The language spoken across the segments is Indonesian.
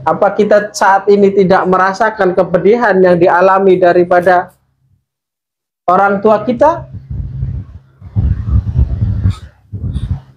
Apa kita saat ini tidak merasakan kepedihan yang dialami daripada orang tua kita?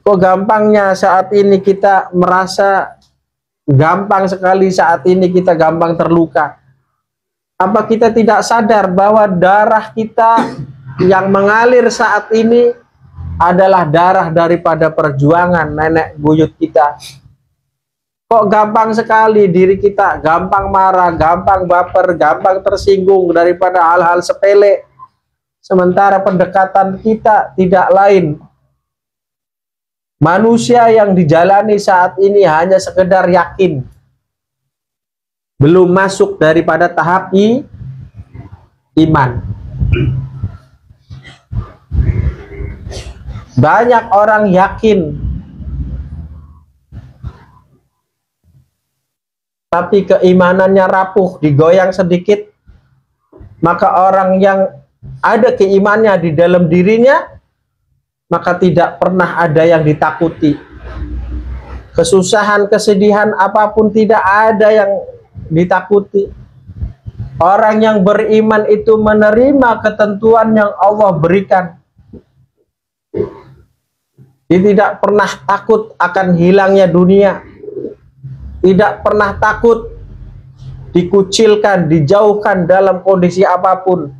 Kok gampangnya saat ini kita merasa gampang sekali, saat ini kita gampang terluka? Apa kita tidak sadar bahwa darah kita yang mengalir saat ini adalah darah daripada perjuangan nenek buyut kita? Kok gampang sekali diri kita gampang marah, gampang baper, gampang tersinggung daripada hal-hal sepele, sementara pendekatan kita tidak lain. Manusia yang dijalani saat ini hanya sekedar yakin, belum masuk daripada tahap iman. Banyak orang yakin, tapi keimanannya rapuh, digoyang sedikit, maka orang yang ada keimanannya di dalam dirinya, maka tidak pernah ada yang ditakuti. Kesusahan, kesedihan apapun tidak ada yang ditakuti. Orang yang beriman itu menerima ketentuan yang Allah berikan. Dia tidak pernah takut akan hilangnya dunia. Tidak pernah takut dikucilkan, dijauhkan dalam kondisi apapun.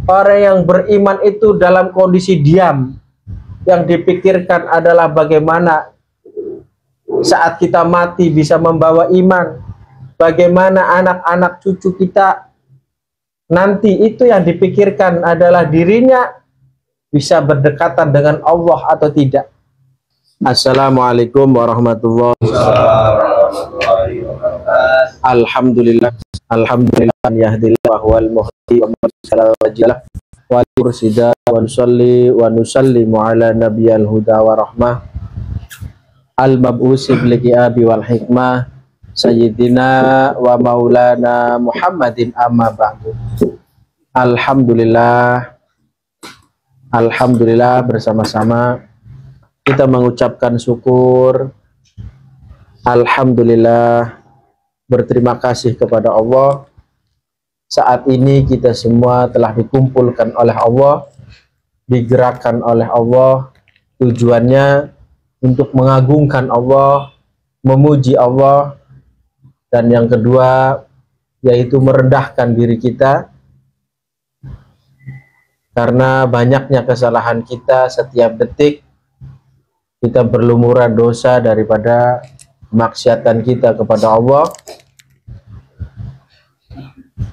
Orang yang beriman itu dalam kondisi diam. Yang dipikirkan adalah bagaimana saat kita mati bisa membawa iman. Bagaimana anak-anak cucu kita nanti, itu yang dipikirkan adalah dirinya bisa berdekatan dengan Allah atau tidak. Assalamualaikum warahmatullahi wabarakatuh. Alhamdulillah, alhamdulillah yahdillahu wal muhdi wa marsala wa mursida wa nusalli wa nusallimu ala nabiyil huda wa rahmah al mab'usi bil abi wal hikmah sayyidina wa maulana Muhammadin amma ba'du. Alhamdulillah bersama-sama kita mengucapkan syukur. Alhamdulillah, berterima kasih kepada Allah. Saat ini kita semua telah dikumpulkan oleh Allah, digerakkan oleh Allah, tujuannya untuk mengagungkan Allah, memuji Allah, dan yang kedua yaitu merendahkan diri kita karena banyaknya kesalahan kita. Setiap detik kita berlumuran dosa daripada kemaksiatan kita kepada Allah.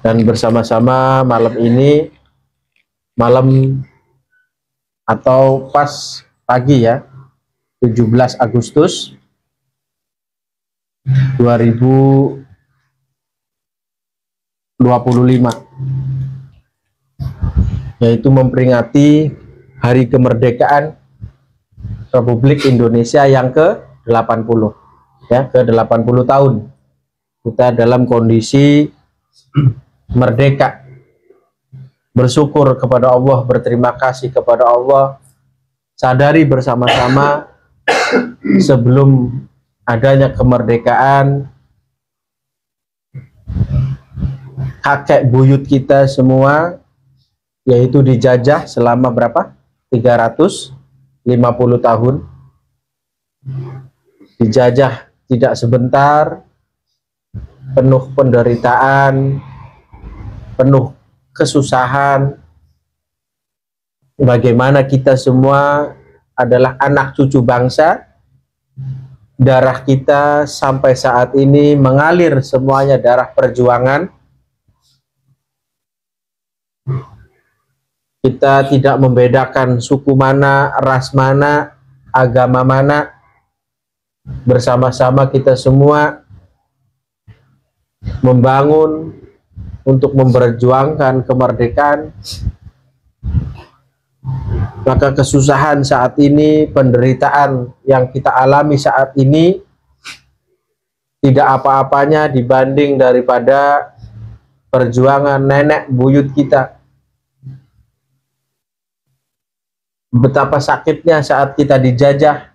Dan bersama-sama malam ini, malam atau pas pagi ya, 17 Agustus 2025, yaitu memperingati Hari Kemerdekaan Republik Indonesia yang ke-80, ya, ke-80 tahun. Kita dalam kondisi merdeka, bersyukur kepada Allah, berterima kasih kepada Allah, sadari bersama-sama sebelum adanya kemerdekaan kakek buyut kita semua yaitu dijajah selama berapa? 350 tahun. Dijajah tidak sebentar, penuh penderitaan, penuh kesusahan. Bagaimana kita semua adalah anak cucu bangsa, darah kita sampai saat ini mengalir semuanya darah perjuangan. Kita tidak membedakan suku mana, ras mana, agama mana. Bersama-sama kita semua membangun untuk memperjuangkan kemerdekaan. Maka kesusahan saat ini, penderitaan yang kita alami saat ini tidak apa-apanya dibanding daripada perjuangan nenek buyut kita. Betapa sakitnya saat kita dijajah,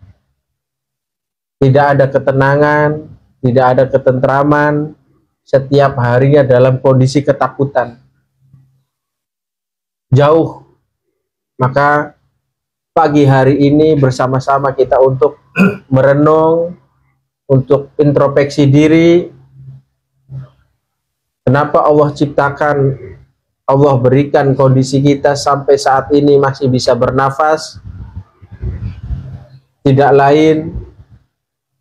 tidak ada ketenangan, tidak ada ketentraman, setiap harinya dalam kondisi ketakutan, jauh. Maka pagi hari ini bersama-sama kita untuk merenung, untuk introspeksi diri. Kenapa Allah ciptakan, Allah berikan kondisi kita sampai saat ini masih bisa bernafas? Tidak lain,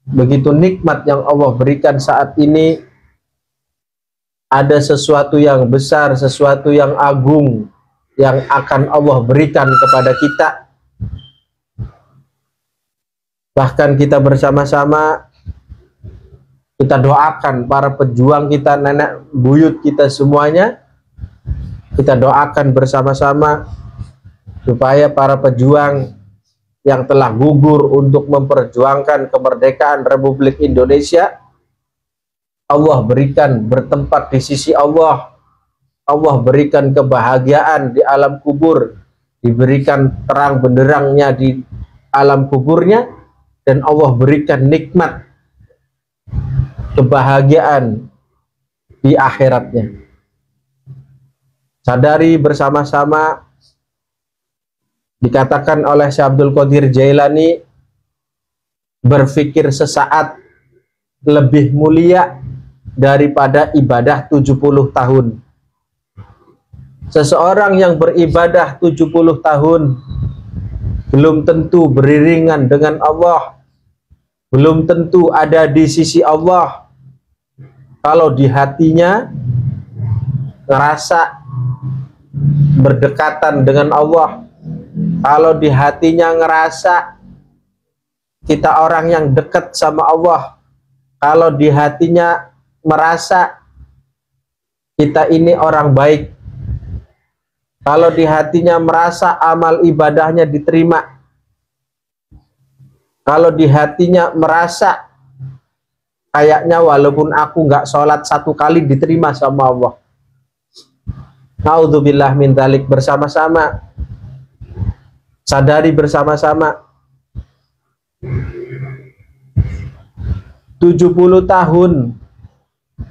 begitu nikmat yang Allah berikan saat ini, ada sesuatu yang besar, sesuatu yang agung yang akan Allah berikan kepada kita. Bahkan kita bersama-sama, kita doakan para pejuang kita, nenek buyut kita semuanya, kita doakan bersama-sama supaya para pejuang yang telah gugur untuk memperjuangkan kemerdekaan Republik Indonesia, Allah berikan bertempat di sisi Allah, Allah berikan kebahagiaan di alam kubur, diberikan terang benderangnya di alam kuburnya, dan Allah berikan nikmat kebahagiaan di akhiratnya. Sadari bersama-sama, dikatakan oleh Syekh Abdul Qadir Jailani, berpikir sesaat lebih mulia daripada ibadah 70 tahun. Seseorang yang beribadah 70 tahun belum tentu beriringan dengan Allah, belum tentu ada di sisi Allah, kalau di hatinya ngerasa berdekatan dengan Allah, kalau di hatinya ngerasa kita orang yang dekat sama Allah, kalau di hatinya merasa kita ini orang baik, kalau di hatinya merasa amal ibadahnya diterima, kalau di hatinya merasa kayaknya walaupun aku nggak sholat 1 kali diterima sama Allah. Naudzubillah min dzalik, bersama-sama sadari bersama-sama 70 tahun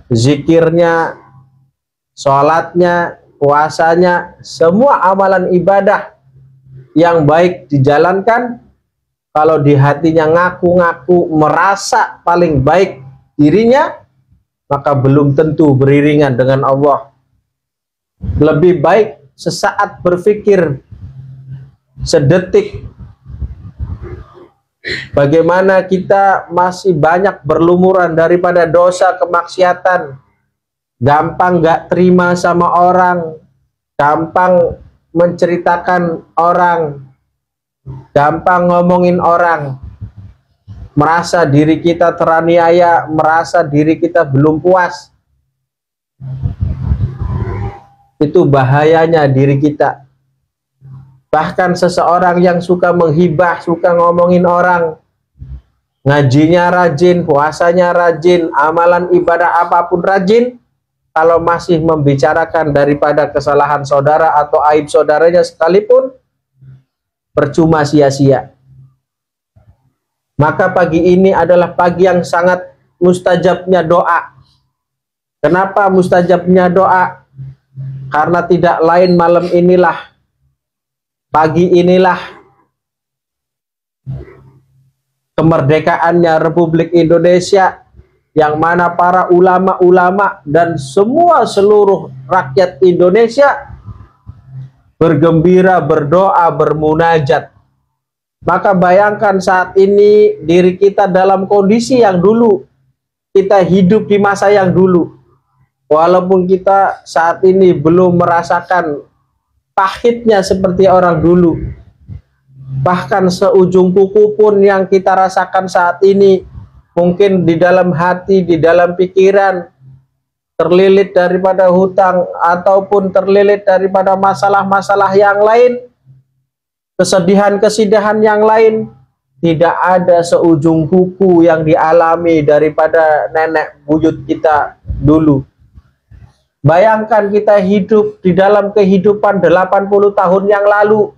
zikirnya, sholatnya, puasanya, semua amalan ibadah yang baik dijalankan, kalau di hatinya ngaku-ngaku merasa paling baik dirinya, maka belum tentu beriringan dengan Allah. Lebih baik sesaat berpikir, sedetik, bagaimana kita masih banyak berlumuran daripada dosa kemaksiatan, gampang gak terima sama orang, gampang menceritakan orang, gampang ngomongin orang, merasa diri kita teraniaya, merasa diri kita belum puas. Itu bahayanya diri kita. Bahkan seseorang yang suka menghibah, suka ngomongin orang, ngajinya rajin, puasanya rajin, amalan ibadah apapun rajin, kalau masih membicarakan daripada kesalahan saudara atau aib saudaranya sekalipun, percuma, sia-sia. Maka pagi ini adalah pagi yang sangat mustajabnya doa. Kenapa mustajabnya doa? Karena tidak lain malam inilah, pagi inilah kemerdekaannya Republik Indonesia, yang mana para ulama-ulama dan seluruh rakyat Indonesia bergembira, berdoa, bermunajat. Maka bayangkan saat ini diri kita dalam kondisi yang dulu, kita hidup di masa yang dulu. Walaupun kita saat ini belum merasakan pahitnya seperti orang dulu, bahkan seujung kuku pun yang kita rasakan saat ini, mungkin di dalam hati, di dalam pikiran, terlilit daripada hutang, ataupun terlilit daripada masalah-masalah yang lain, kesedihan-kesedihan yang lain, tidak ada seujung kuku yang dialami daripada nenek buyut kita dulu. Bayangkan kita hidup di dalam kehidupan 80 tahun yang lalu,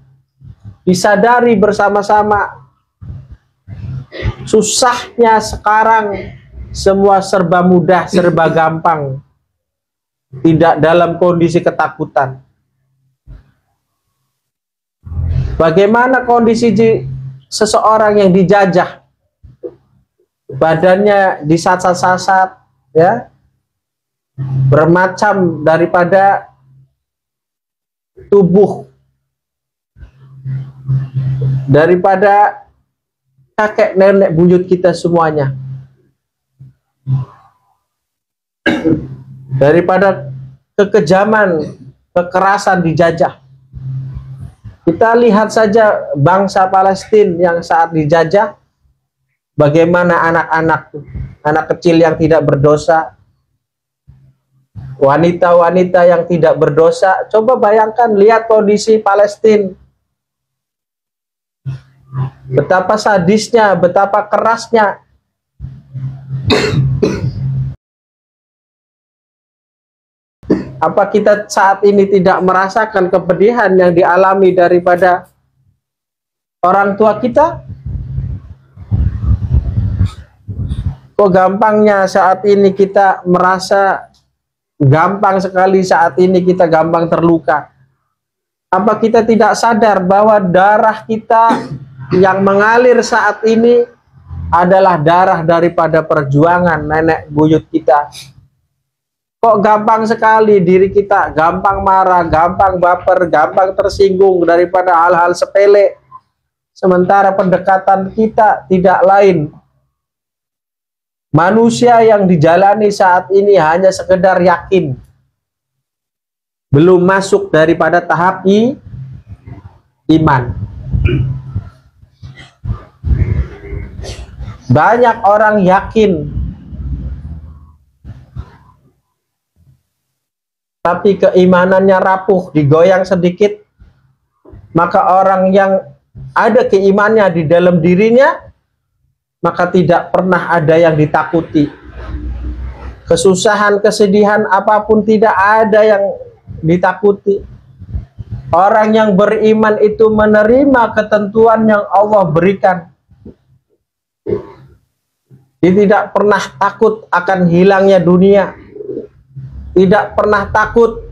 disadari bersama-sama susahnya sekarang semua serba mudah, serba gampang. tidak dalam kondisi ketakutan. Bagaimana kondisi seseorang yang dijajah, badannya disasat-sasat, ya, bermacam daripada tubuh, daripada kakek nenek buyut kita semuanya, daripada kekejaman, kekerasan dijajah. Kita lihat saja bangsa Palestina yang saat dijajah, bagaimana anak kecil yang tidak berdosa, wanita-wanita yang tidak berdosa. Coba bayangkan, lihat kondisi Palestina, betapa sadisnya, betapa kerasnya. Apa kita saat ini tidak merasakan kepedihan yang dialami daripada orang tua kita? Kok gampangnya saat ini kita merasa gampang sekali, saat ini kita gampang terluka? Apa kita tidak sadar bahwa darah kita yang mengalir saat ini adalah darah daripada perjuangan nenek buyut kita? Kok gampang sekali diri kita gampang marah, gampang baper, gampang tersinggung daripada hal-hal sepele, sementara pendekatan kita tidak lain. Manusia yang dijalani saat ini hanya sekedar yakin, belum masuk daripada tahap iman. Banyak orang yakin, tapi keimanannya rapuh, digoyang sedikit, maka orang yang ada keimanannya di dalam dirinya, maka tidak pernah ada yang ditakuti. Kesusahan, kesedihan apapun tidak ada yang ditakuti. Orang yang beriman itu menerima ketentuan yang Allah berikan. Dia tidak pernah takut akan hilangnya dunia, tidak pernah takut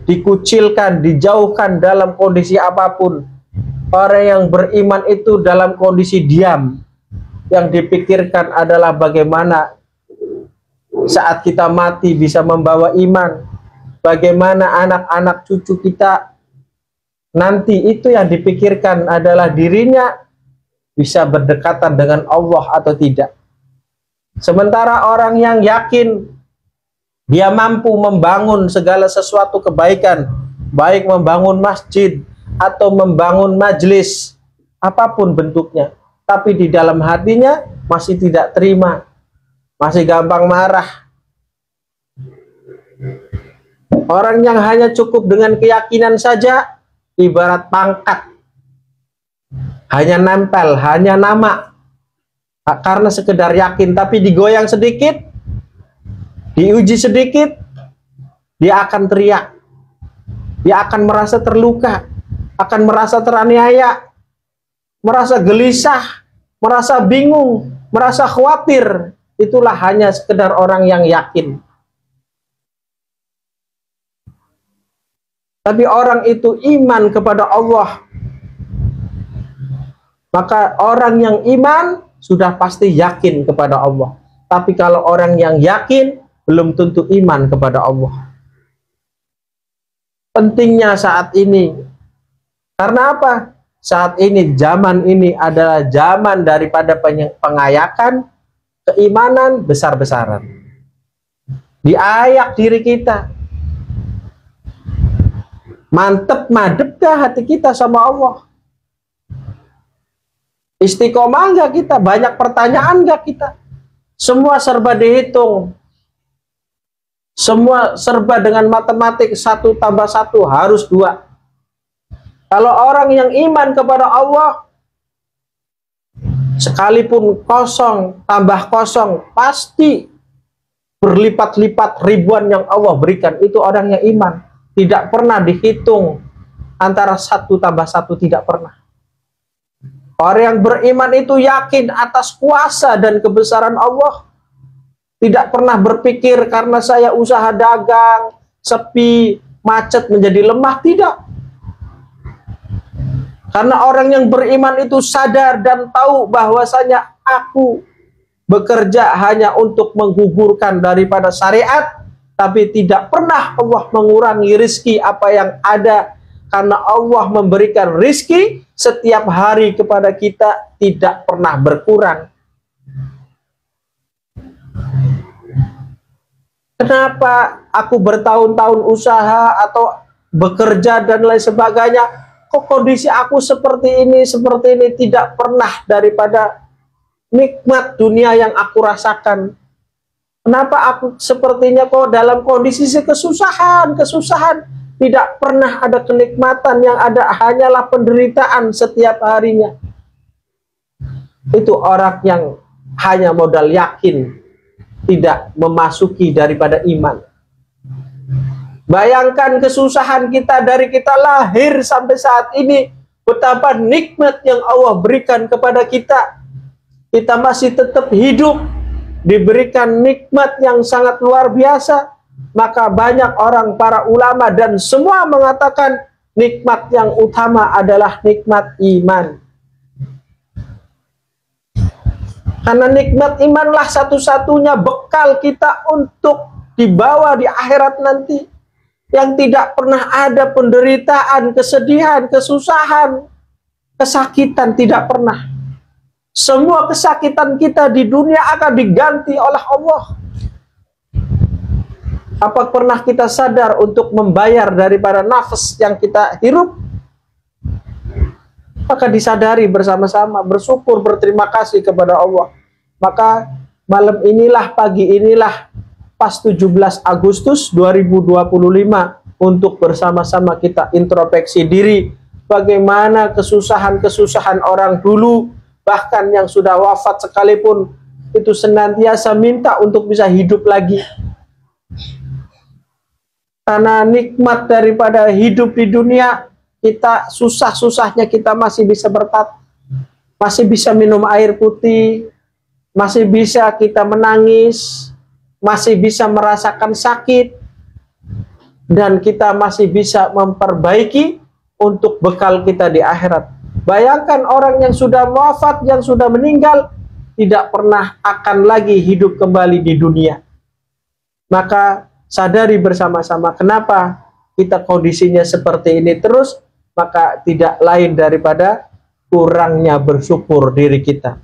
dikucilkan, dijauhkan dalam kondisi apapun. Orang yang beriman itu dalam kondisi diam, yang dipikirkan adalah bagaimana saat kita mati bisa membawa iman, bagaimana anak-anak cucu kita nanti, itu yang dipikirkan adalah dirinya bisa berdekatan dengan Allah atau tidak. Sementara orang yang yakin dia mampu membangun segala sesuatu kebaikan, baik membangun masjid atau membangun majelis, apapun bentuknya, tapi di dalam hatinya masih tidak terima, masih gampang marah. Orang yang hanya cukup dengan keyakinan saja, ibarat pangkat, hanya nempel, hanya nama, karena sekedar yakin, tapi digoyang sedikit, diuji sedikit, dia akan teriak, dia akan merasa terluka, akan merasa teraniaya, merasa gelisah, merasa bingung, merasa khawatir. Itulah hanya sekedar orang yang yakin. Tapi orang itu iman kepada Allah, maka orang yang iman sudah pasti yakin kepada Allah. Tapi kalau orang yang yakin belum tentu iman kepada Allah. Pentingnya saat ini, karena apa? Saat ini, zaman ini adalah zaman daripada pengayakan keimanan besar-besaran. Diayak diri kita. Mantep, madepkah hati kita sama Allah? Istiqomah nggak kita? Banyak pertanyaan nggak kita? Semua serba dihitung. Semua serba dengan matematik, 1 tambah 1 harus 2. Kalau orang yang iman kepada Allah, sekalipun kosong tambah kosong, pasti berlipat-lipat ribuan yang Allah berikan. Itu orang yang iman. Tidak pernah dihitung antara 1 tambah 1, tidak pernah. Orang yang beriman itu yakin atas kuasa dan kebesaran Allah. Tidak pernah berpikir karena saya usaha dagang, sepi, macet menjadi lemah. Tidak. Karena orang yang beriman itu sadar dan tahu bahwasanya aku bekerja hanya untuk menggugurkan daripada syariat, tapi tidak pernah Allah mengurangi rizki apa yang ada, karena Allah memberikan rizki setiap hari kepada kita, tidak pernah berkurang. Kenapa aku bertahun-tahun usaha atau bekerja dan lain sebagainya, kok kondisi aku seperti ini, tidak pernah daripada nikmat dunia yang aku rasakan. Kenapa aku sepertinya kok dalam kondisi kesusahan, tidak pernah ada kenikmatan, yang ada hanyalah penderitaan setiap harinya. Itu orang yang hanya modal yakin, tidak memasuki daripada iman. Bayangkan kesusahan kita dari kita lahir sampai saat ini, betapa nikmat yang Allah berikan kepada kita. Kita masih tetap hidup, diberikan nikmat yang sangat luar biasa. Maka banyak orang, para ulama dan semua mengatakan nikmat yang utama adalah nikmat iman. Karena nikmat imanlah satu-satunya bekal kita untuk dibawa di akhirat nanti. Yang tidak pernah ada penderitaan, kesedihan, kesusahan, kesakitan, tidak pernah. Semua kesakitan kita di dunia akan diganti oleh Allah. Apa pernah kita sadar untuk membayar daripada nafas yang kita hirup? Maka disadari bersama-sama, bersyukur, berterima kasih kepada Allah. Maka malam inilah, pagi inilah, pas 17 Agustus 2025, untuk bersama-sama kita introspeksi diri, bagaimana kesusahan-kesusahan orang dulu, bahkan yang sudah wafat sekalipun, itu senantiasa minta untuk bisa hidup lagi. Karena nikmat daripada hidup di dunia, kita susah-susahnya kita masih bisa masih bisa minum air putih, masih bisa kita menangis, masih bisa merasakan sakit, dan kita masih bisa memperbaiki untuk bekal kita di akhirat. Bayangkan orang yang sudah wafat, yang sudah meninggal, tidak pernah akan lagi hidup kembali di dunia. Maka sadari bersama-sama kenapa kita kondisinya seperti ini terus. Maka tidak lain daripada kurangnya bersyukur diri kita.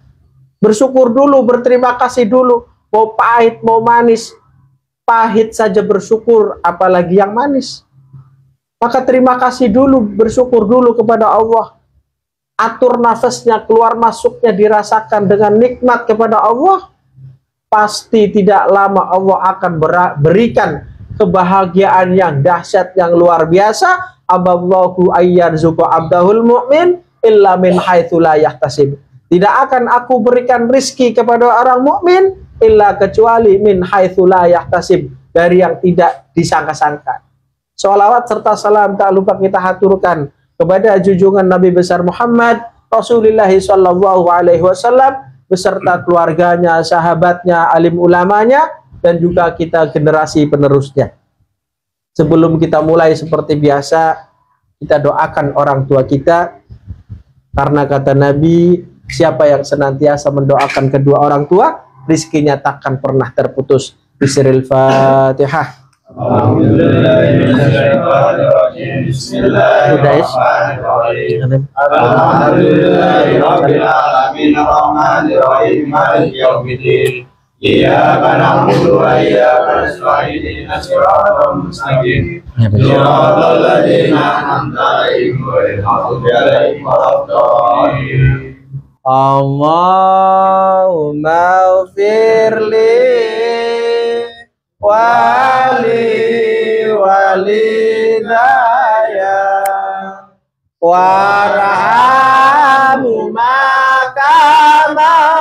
Bersyukur dulu, berterima kasih dulu. Mau pahit, mau manis, pahit saja bersyukur, apalagi yang manis. Maka terima kasih dulu, bersyukur dulu kepada Allah. Atur nafasnya, keluar masuknya dirasakan dengan nikmat kepada Allah. Pasti tidak lama Allah akan berikan kebahagiaan yang dahsyat, yang luar biasa. Aballahu ayyarzuqu abdahul mu'min illa min haitsu la yahtasib. Tidak akan aku berikan rizki kepada orang mukmin illa kecuali min haitsu la yahtasib, dari yang tidak disangka-sangka. Sholawat serta salam tak lupa kita haturkan kepada junjungan Nabi besar Muhammad Rasulullah sallallahu alaihi wasallam beserta keluarganya, sahabatnya, alim ulamanya, dan juga kita generasi penerusnya. Sebelum kita mulai seperti biasa, kita doakan orang tua kita, karena kata Nabi, siapa yang senantiasa mendoakan kedua orang tua, rizkinya takkan pernah terputus. Bismillahirrahmanirrahim. Fatihah. Iyyaka na'budu wa iyyaka nasta'in ihdinas siratal mustaqim siratal ladzina an'amta 'alaihim ghairil maghdubi 'alaihim waladdallin. Allahumma ighfirli wali walidaya warhamhuma kama